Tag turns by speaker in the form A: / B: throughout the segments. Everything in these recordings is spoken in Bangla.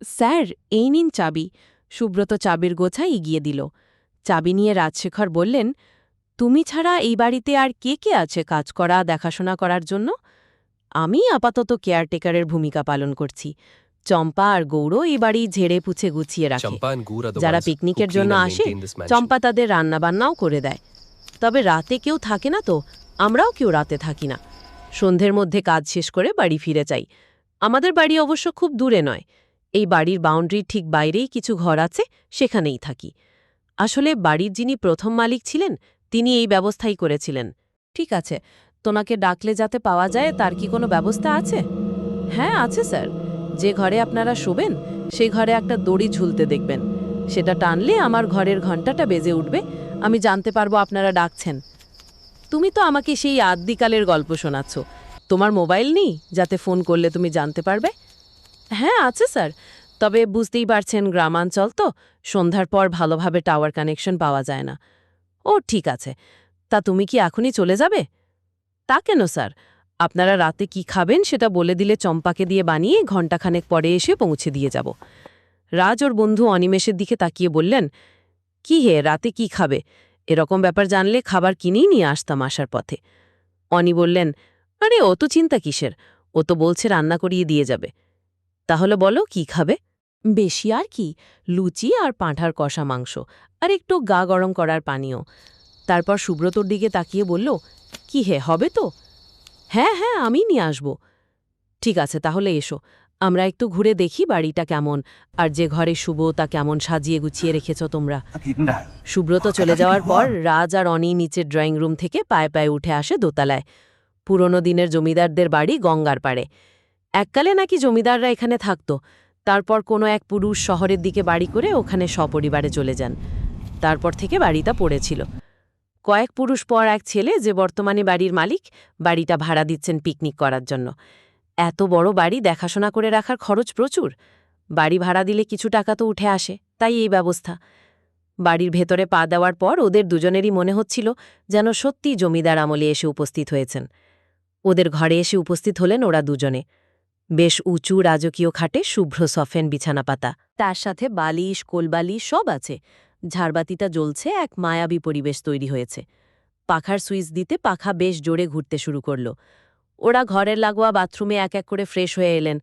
A: স্যার, এই নিন চাবি। সুব্রত চাবির গোছা এগিয়ে দিল। চাবি নিয়ে রাজশেখর বললেন, তুমি ছাড়া এই বাড়িতে আর কে কে আছে কাজ করা দেখাশোনা করার জন্য? আমি আপাতত কেয়ারটেকারের ভূমিকা পালন করছি। চম্পা আর গৌড় এই বাড়ি ঝেড়ে পুছে গুছিয়ে রাখে।
B: Champa and Goor are the
A: যারা
B: ones who
A: পিকনিকের
B: clean
A: জন্য
B: and
A: আসে,
B: maintain this mansion.
A: চম্পা তাদের রান্নাবান্নাও করে দেয়। তবে রাতে কেউ থাকে না তো, আমরাও কেউ রাতে থাকি না। সন্ধ্যের মধ্যে কাজ শেষ করে বাড়ি ফিরে যাই। আমাদের বাড়ি অবশ্য খুব দূরে নয়, এই বাড়ির বাউন্ডারির ঠিক বাইরেই কিছু ঘর আছে, সেখানেই থাকি। আসলে বাড়ির যিনি প্রথম মালিক ছিলেন তিনি এই ব্যবস্থাই করেছিলেন। ঠিক আছে, তোনাকে ডাকলে যাতে পাওয়া যায় তার কি কোনো ব্যবস্থা আছে? হ্যাঁ আছে স্যার, যে ঘরে আপনারা শোবেন সেই ঘরে একটা দড়ি ঝুলতে দেখবেন। সেটা টানলে আমার ঘরের ঘণ্টাটা বেজে উঠবে, আমি জানতে পারবো আপনারা ডাকছেন। তুমি তো আমাকে সেই আদ্যিকালের গল্প শোনাচ্ছ। তোমার মোবাইল নেই যাতে ফোন করলে তুমি জানতে পারবে? হ্যাঁ আছে স্যার, তবে বুঝতেই পারছেন গ্রামাঞ্চল তো, সন্ধ্যার পর ভালোভাবে টাওয়ার কানেকশন পাওয়া যায় না। ও ঠিক আছে, তা তুমি কি এখনই চলে যাবে? তা কেন স্যার, আপনারা রাতে কি খাবেন সেটা বলে দিলে চম্পাকে দিয়ে বানিয়ে ঘণ্টাখানেক পরে এসে পৌঁছে দিয়ে যাব। রাজ ওর বন্ধু অনিমেষের দিকে তাকিয়ে বললেন, কি হে, রাতে কি খাবে? এরকম ব্যাপার জানলে খাবার কিনেই নিয়ে আসতাম আসার পথে। অনি বললেন, আরে অত চিন্তা কিসের, ও তো বলছে রান্না করিয়ে দিয়ে যাবে। তাহলে বলো কি খাবে? বেশি আর কি, লুচি আর পাঁঠার কষা মাংস, আর একটু গা গরম করার পানীয়। তারপর সুব্রতর দিকে তাকিয়ে বলল, কি হে, হবে তো? হ্যাঁ হ্যাঁ, আমি নিয়ে আসব। ঠিক আছে, তাহলে এসো, আমরা একটু ঘুরে দেখি বাড়িটা কেমন, আর যে ঘরে শুভ তা কেমন সাজিয়ে গুছিয়ে রেখেছ তোমরা। সুব্রত চলে যাওয়ার পর রাজ আর অনি নিচের ড্রয়িং রুম থেকে পায়ে পায়ে উঠে আসে দোতলায়। পুরনো দিনের জমিদারদের বাড়ি গঙ্গার পাড়ে। এককালে নাকি জমিদাররা এখানে থাকত, তারপর কোনো এক পুরুষ শহরের দিকে বাড়ি করে ওখানে সপরিবারে চলে যান। তারপর থেকে বাড়িটা পড়েছিল। কয়েক পুরুষ পর এক ছেলে, যে বর্তমানে বাড়ির মালিক, বাড়িটা ভাড়া দিচ্ছেন পিকনিক করার জন্য। এত বড় বাড়ি দেখাশোনা করে রাখার খরচ প্রচুর। বাড়ি ভাড়া দিলে কিছু টাকা তো উঠে আসে, তাই এই ব্যবস্থা। বাড়ির ভেতরে পা দেওয়ার পর ওদের দুজনেরই মনে হচ্ছিল যেন সত্যি জমিদার আমলে এসে উপস্থিত হয়েছেন। ওদের ঘরে এসে উপস্থিত হলেন ওরা দুজনে। বেশ উঁচু রাজকীয় খাটে শুভ্র সফেন বিছানা পাতা, তার সাথে বালিশ কোলবালিশ সব আছে। ঝাড়বাতিটা জ্বলছে, এক মায়াবী পরিবেশ তৈরি হয়েছে। পাখার সুইচ দিতে পাখা বেশ জোরে ঘুরতে শুরু করল। ওরা ঘরের লাগোয়া বাথরুমে এক এক করে ফ্রেশ হয়ে এলেন।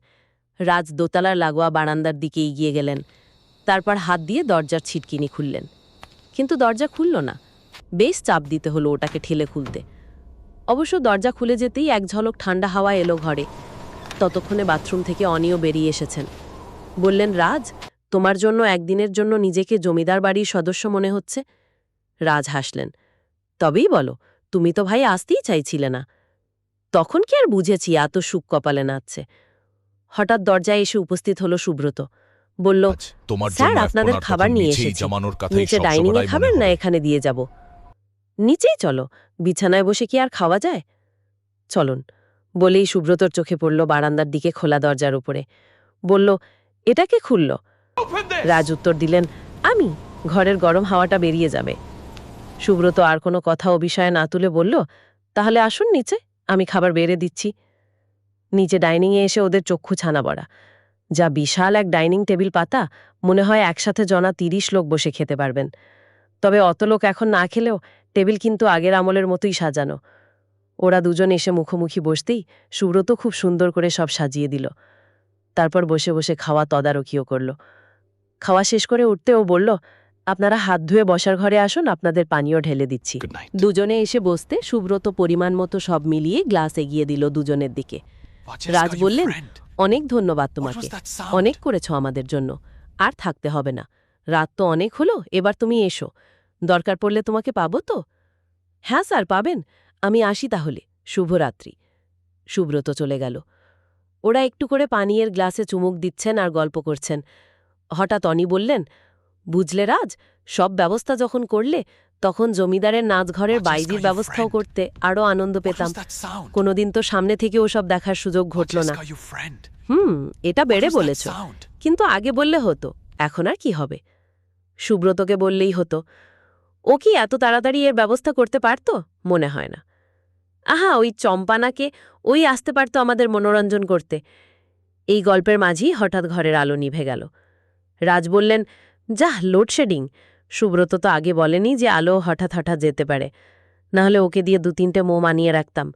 A: রাজ দোতলার লাগোয়া বারান্দার দিকে এগিয়ে গেলেন। তারপর হাত দিয়ে দরজার ছিটকিনি খুললেন, কিন্তু দরজা খুলল না। বেশ চাপ দিতে হলো ওটাকে ঠেলে খুলতে। অবশ্য দরজা খুলে যেতেই এক ঝলক ঠান্ডা হাওয়া এলো ঘরে। ততক্ষণে বাথরুম থেকে অনিও বেরিয়ে এসেছেন। বললেন, রাজ, তোমার জন্য একদিনের জন্য নিজেকে জমিদার বাড়ির সদস্য মনে হচ্ছে। রাজ হাসলেন, তবেই বলো, তুমি তো ভাই আসতেই চাইছিলে না। তখন কি আর বুঝেছি এত সুখ কপালে নাচছে। হঠাৎ দরজায় এসে উপস্থিত হলো সুব্রত। বলল,
C: তোমার
A: স্যার,
C: জন্য
A: আপনাদের
C: আপনার
A: খাবার
C: কথা
A: নিয়ে
C: নিচেই
A: এসেছি।
C: জমানোর কথাই
A: নিচে
C: সবসময়
A: ডাইনিংয়ে
C: মনে
A: খাবেন না
C: হবে।
A: এখানে দিয়ে যাব? নিচেই চলো, বিছানায় বসে কি আর খাওয়া যায়? চলুন। বলেই সুব্রতর চোখে পড়ল বারান্দার দিকে খোলা দরজার উপরে। বলল, এটাকে খুলল? রাজ উত্তর দিলেন, আমি, ঘরের গরম হাওয়াটা বেরিয়ে যাবে। সুব্রত আর কোনো কথা ও বিষয়ে না তুলে বলল, তাহলে আসুন নিচে, আমি খাবার বেড়ে দিচ্ছি। নিচে ডাইনিংয়ে এসে ওদের চক্ষু ছানা বড়া। যা বিশাল এক ডাইনিং টেবিল পাতা, মনে হয় একসাথে জনা ৩০ লোক বসে খেতে পারবেন। তবে অত লোক এখন না খেলেও টেবিল কিন্তু আগের আমলের মতোই সাজানো। ওরা দুজন এসে মুখোমুখি বসতেই সুব্রত খুব সুন্দর করে সব সাজিয়ে দিল। তারপর বসে বসে খাওয়া তদারকিও করল। খাওয়া শেষ করে উঠতে ও বলল, আপনারা হাত ধুয়ে বসার ঘরে আসুন, আপনাদের পানীয় ঢেলে দিচ্ছি।
C: Good night.
A: দুজনে এসে বসতে সুব্রত পরিমাণ মতো সব মিলিয়ে গ্লাস এগিয়ে দিল দুজনের দিকে। রাজ বললেন, অনেক ধন্যবাদ তোমাকে, অনেক করেছ আমাদের জন্য। আর থাকতে হবে না, রাত তো অনেক হলো, এবার তুমি এসো। দরকার পড়লে তোমাকে পাবো তো? হ্যাঁ স্যার, পাবেন। আমি আসি তাহলে, শুভরাত্রি। সুব্রত চলে গেল। ওরা একটু করে পানীয়ের গ্লাসে চুমুক দিচ্ছেন আর গল্প করছেন। হঠাৎ অনি বললেন, বুঝলে রাজ, সব ব্যবস্থা যখন করলে, তখন জমিদারের নাচঘরের বাইজির ব্যবস্থাও করতে আরও আনন্দ পেতাম। কোনোদিন তো সামনে থেকে ওসব দেখার সুযোগ ঘটল না। এটা বেড়ে বলেছ, কিন্তু আগে বললে হতো, এখন আর কি হবে? সুব্রতকে বললেই হতো। ও কি এত তাড়াতাড়ি এর ব্যবস্থা করতে পারত? মনে হয় না। আহা, ওই চম্পানাকে, ওই আসতে পারত আমাদের মনোরঞ্জন করতে। এই গল্পের মাঝেই হঠাৎ ঘরের আলো নিভে গেল। রাজ বললেন, যাহ, লোডশেডিং। সুব্রত তো আগে বলেনি যে আলো হঠাৎ হঠাৎ যেতে পারে, নাহলে ওকে দিয়ে 2-3টে মোম আনিয়ে রাখতাম।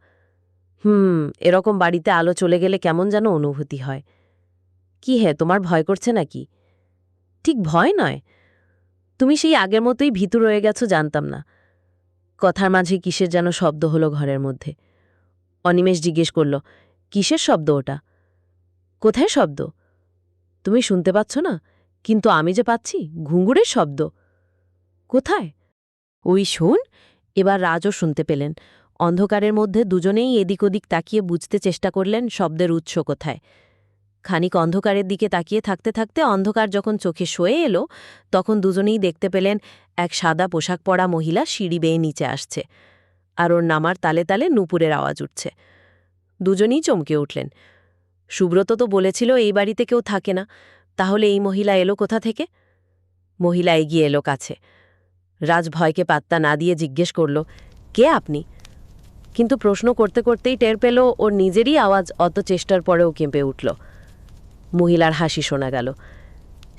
A: এরকম বাড়িতে আলো চলে গেলে কেমন যেন অনুভূতি হয়। কি হে, তোমার ভয় করছে নাকি? ঠিক ভয় নয়, তুমি সেই আগের মতোই ভীতু রয়ে গেছো জানতাম না। কথার মাঝে কিসের যেন শব্দ হলো ঘরের মধ্যে। অনিমেষ জিজ্ঞেস করল, কিসের শব্দ ওটা? কোথায় শব্দ? তুমি শুনতে পাচ্ছ না, কিন্তু আমি যে পাচ্ছি, ঘুঙুরের শব্দ। কোথায়? ওই শোন। এবার রাজও শুনতে পেলেন। অন্ধকারের মধ্যে দুজনেই এদিক ওদিক তাকিয়ে বুঝতে চেষ্টা করলেন শব্দের উৎস কোথায়। খানিক অন্ধকারের দিকে তাকিয়ে থাকতে থাকতে অন্ধকার যখন চোখে সয়ে এলো, তখন দুজনেই দেখতে পেলেন এক সাদা পোশাক পরা মহিলা সিঁড়ি বেয়ে নিচে আসছে, আর ওর নামার তালে তালে নূপুরের আওয়াজ উঠছে। দুজনেই চমকে উঠলেন। সুব্রত তো বলেছিল এই বাড়িতে কেউ থাকে না, তাহলে এই মহিলা এলো কোথা থেকে? মহিলা এগিয়ে এলো কাছে। রাজ ভয়কে পাত্তা না দিয়ে জিজ্ঞেস করল, কে আপনি? কিন্তু প্রশ্ন করতে করতেই টের পেল ওর নিজেরই আওয়াজ অত চেষ্টার পরেও কেঁপে উঠল। মহিলার হাসি শোনা গেল।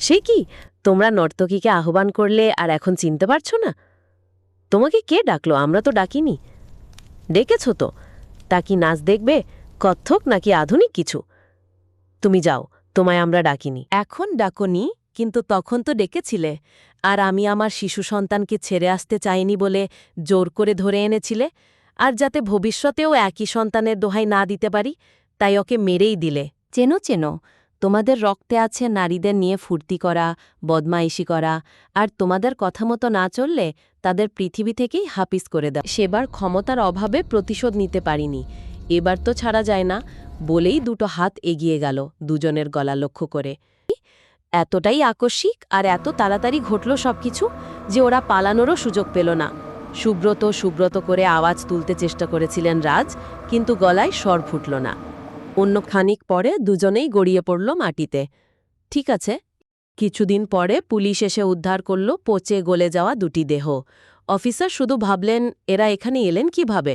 A: সে কি, তোমরা নর্তকীকে আহ্বান করলে আর এখন চিনতে পারছো না? তোমাকে কে ডাকলো? আমরা তো ডাকিনি। ডেকেছ তো, তা কি নাচ দেখবে, কত্থক নাকি আধুনিক কিছু? তুমি যাও, তোমায় আমরা ডাকিনি। এখন ডাকনি, কিন্তু তখন তো ডেকেছিলে, আর আমি আমার শিশু সন্তানকে ছেড়ে আসতে চাইনি বলে জোর করে ধরে এনেছিলে, আর যাতে ভবিষ্যতেও একই সন্তানের দোহাই না দিতে পারি, তাই ওকে মেরেই দিলে। চেনো চেনো, তোমাদের রক্তে আছে নারীদের নিয়ে ফুর্তি করা, বদমাইশি করা, আর তোমাদের কথা মতো না চললে তাদের পৃথিবী থেকেই হাপিস করে দাও। সেবার ক্ষমতার অভাবে প্রতিশোধ নিতে পারিনি, এবার তো ছাড়া যায় না, বলেই দুটো হাত এগিয়ে গেল দুজনের গলা লক্ষ্য করে। এতটাই আকস্মিক আর এত তাড়াতাড়ি ঘটল সবকিছু যে ওরা পালানোরও সুযোগ পেল না। সুব্রত সুব্রত করে আওয়াজ তুলতে চেষ্টা করেছিলেন রাজ, কিন্তু গলায় স্বর ফুটল না। অন্য খানিক পরে দুজনেই গড়িয়ে পড়ল মাটিতে। ঠিক আছে। কিছুদিন পরে পুলিশ এসে উদ্ধার করল পচে গলে যাওয়া দুটি দেহ। অফিসার শুধু ভাবলেন, এরা এখানে এলেন কিভাবে?